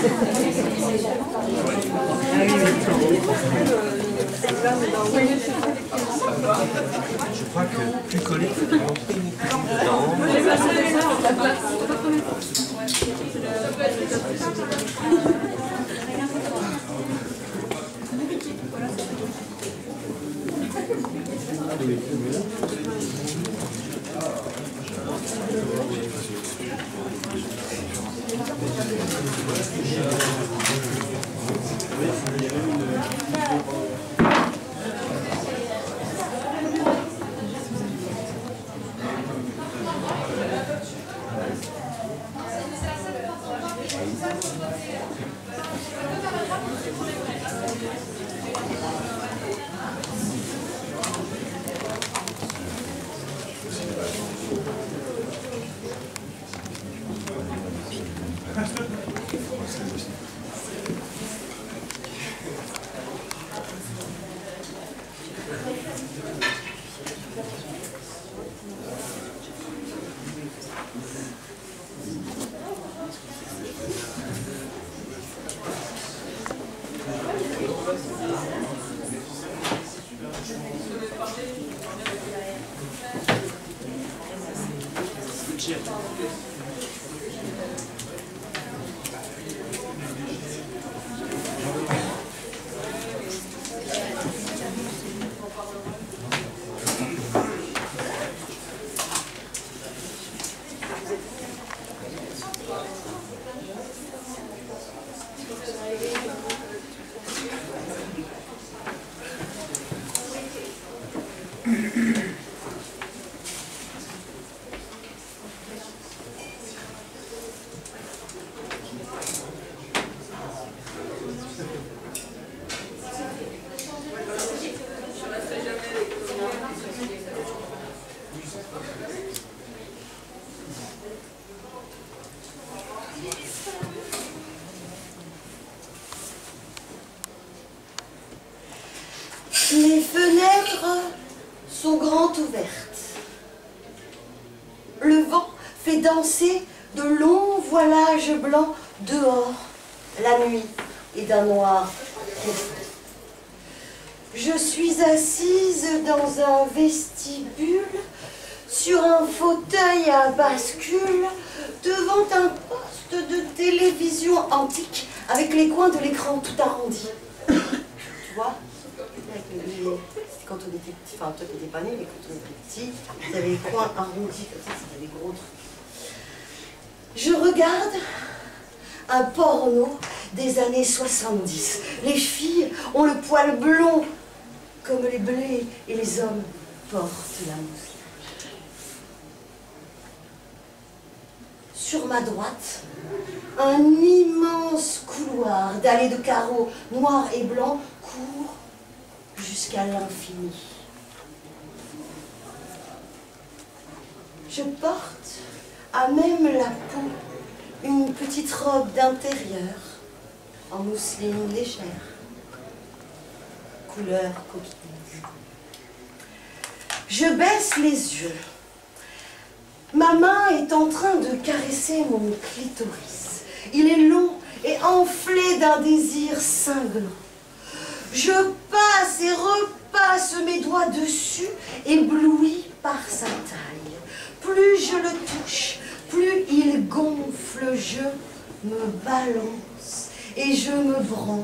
Je crois que plus collé, il faut rentrer dedans. Les fenêtres sont grandes ouvertes. Le vent fait danser de longs voilages blancs dehors. La nuit est d'un noir profond. Je suis assise dans un vestibule, sur un fauteuil à bascule, devant un poste de télévision antique avec les coins de l'écran tout arrondis. Tu vois? Quand on était petit, enfin toi t'étais pas né, mais quand on était petit, vous avez les coins arrondis comme ça, c'était des gros trucs. Je regarde un porno des années 70. Les filles ont le poil blond comme les blés et les hommes portent la moustache. Sur ma droite, un immense couloir dallé de carreaux noirs et blancs court jusqu'à l'infini. Je porte à même la peau une petite robe d'intérieur en mousseline légère, couleur coquine. Je baisse les yeux. Ma main est en train de caresser mon clitoris. Il est long et enflé d'un désir cinglant. Je passe et repasse mes doigts dessus, ébloui par sa taille. Plus je le touche, plus il gonfle, je me balance et je me branle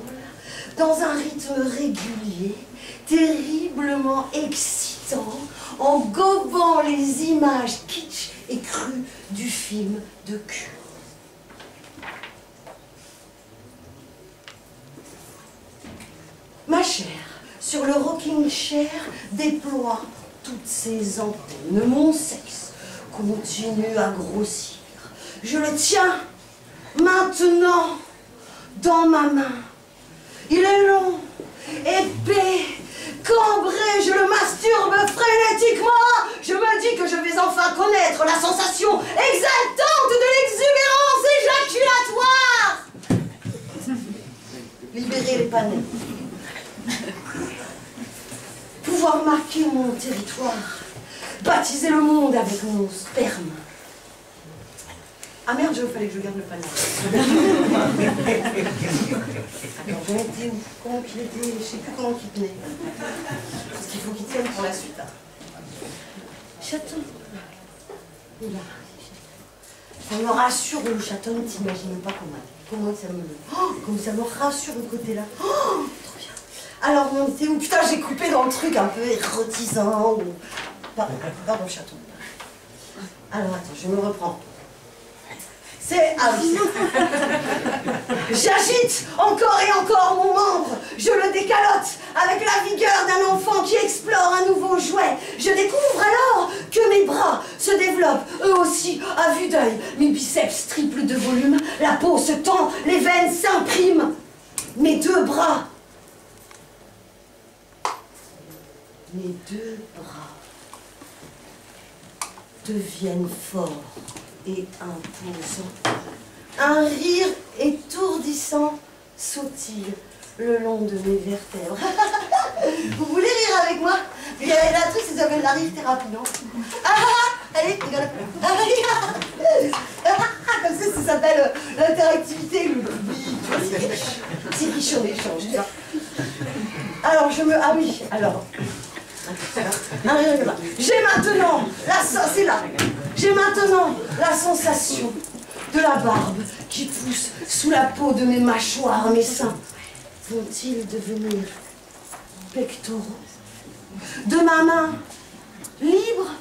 dans un rythme régulier, terriblement excitant, en gobant les images kitsch et crues du film de cul. Ma chair, sur le rocking chair, déploie toutes ses antennes. Mon sexe continue à grossir. Je le tiens maintenant dans ma main. Il est long, épais, cambré, je le masturbe frénétiquement. Je me dis que je vais enfin connaître la sensation exaltante de l'exubérance éjaculatoire. Libérer les panneaux. Pouvoir marquer mon territoire, baptiser le monde avec mon sperme. Ah merde, il fallait que je garde le panneau. Attends, j'en étais où? Comment qu'il était? Je sais plus comment qu'il tenait. Parce qu'il faut qu'il tienne pour la suite. Hein. Chaton. Il a... Ça me rassure le chaton, t'imagines pas comment ça me... Oh, comme ça me rassure le côté là. Oh, trop bien. Alors, on était où? Putain, j'ai coupé dans le truc un peu érotisant. Ou... Pardon, chaton. Alors, attends, je me reprends. C'est... Ah oui. J'agite encore et encore mon membre. Je le décalote avec la vigueur d'un enfant qui explore un nouveau jouet. Je découvre alors que mes bras se développent, eux aussi, à vue d'œil. Mes biceps triplent de volume, la peau se tend, les veines s'impriment. Mes deux bras. Mes deux bras deviennent forts et imposants. Un rire étourdissant sautille le long de mes vertèbres. Vous voulez rire avec moi? Il y a la truc, ça s'appelle la rire thérapie, non? Allez, rigole. Comme ça s'appelle l'interactivité, le public. C'est riche en échange, tu vois. Alors, ah oui, alors... J'ai maintenant la sensation de la barbe qui pousse sous la peau de mes mâchoires. Mes seins vont-ils devenir pectoraux? De ma main libre,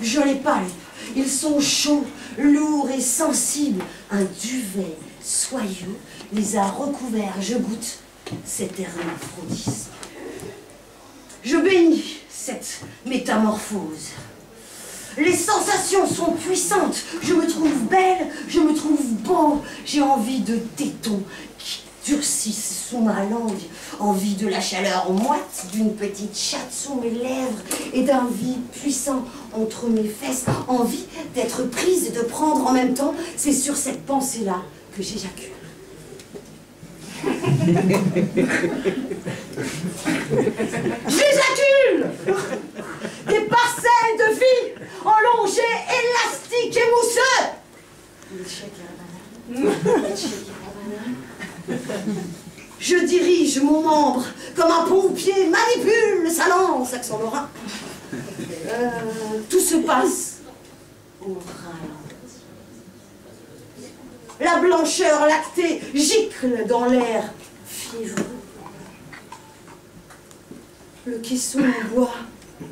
je les palpe. Ils sont chauds, lourds et sensibles. Un duvet soyeux les a recouverts. Je goûte cet hermaphrodisme. Je bénis cette métamorphose. Les sensations sont puissantes. Je me trouve belle, je me trouve beau. J'ai envie de tétons qui durcissent sous ma langue. Envie de la chaleur moite d'une petite chatte sous mes lèvres et d'un vide puissant entre mes fesses. Envie d'être prise et de prendre en même temps. C'est sur cette pensée-là que j'éjacule. J'éjacule des parcelles de vie enlongées, élastiques et mousseux. Je dirige mon membre comme un pompier manipule sa lance, accent lorrain. Tout se passe au ralenti. La blancheur lactée gicle dans l'air fiévreux. Le caisson en bois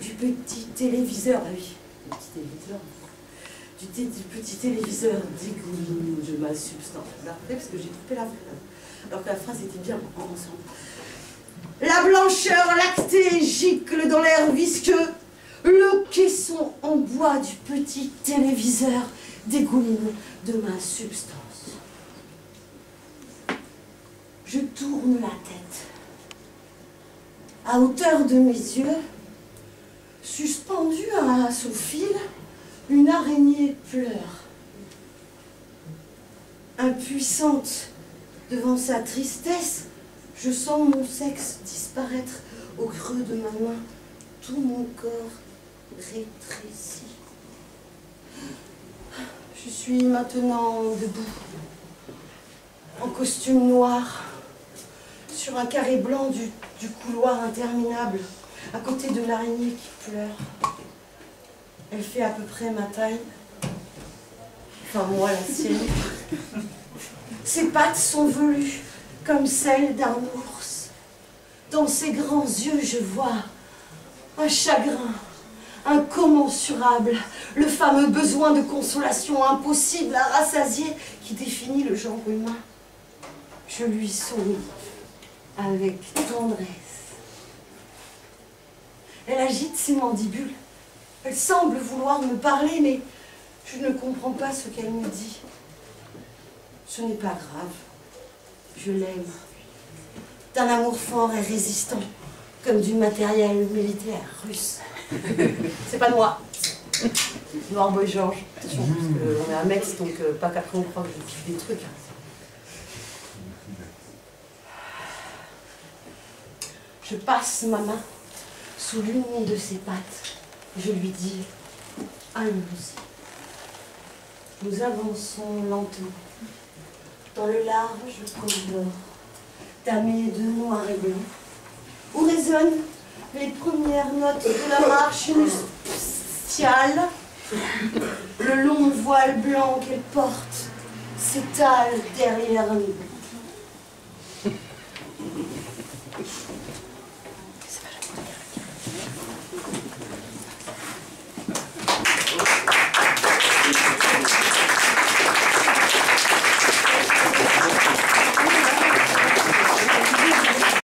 du petit téléviseur, ah oui, le petit téléviseur, du petit téléviseur dégouline de ma substance. Vous avez parce que j'ai coupé la phrase, alors que la phrase était bien ensemble. La blancheur lactée gicle dans l'air visqueux. Le caisson en bois du petit téléviseur dégouline de ma substance. Je tourne la tête. À hauteur de mes yeux, suspendue à son fil, une araignée pleure. Impuissante devant sa tristesse, je sens mon sexe disparaître au creux de ma main. Tout mon corps rétrécit. Je suis maintenant debout, en costume noir, sur un carré blanc du couloir interminable, à côté de l'araignée qui pleure. Elle fait à peu près ma taille, enfin moi la sienne. Ses pattes sont velues comme celles d'un ours. Dans ses grands yeux, je vois un chagrin incommensurable, le fameux besoin de consolation impossible à rassasier qui définit le genre humain. Je lui souris avec tendresse. Elle agite ses mandibules. Elle semble vouloir me parler, mais je ne comprends pas ce qu'elle me dit. Ce n'est pas grave. Je l'aime. D'un amour fort et résistant, comme du matériel militaire russe. C'est pas de moi. Noir Boy Georges. Attention, parce qu'on est à Metz, donc pas qu'après on croit que je kiffe des trucs. Je passe ma main sous l'une de ses pattes. Je lui dis, allons-y. Nous avançons lentement dans le large corridor, tamé de noir et blanc, où résonnent les premières notes de la marche nuptiale. Le long voile blanc qu'elle porte s'étale derrière nous.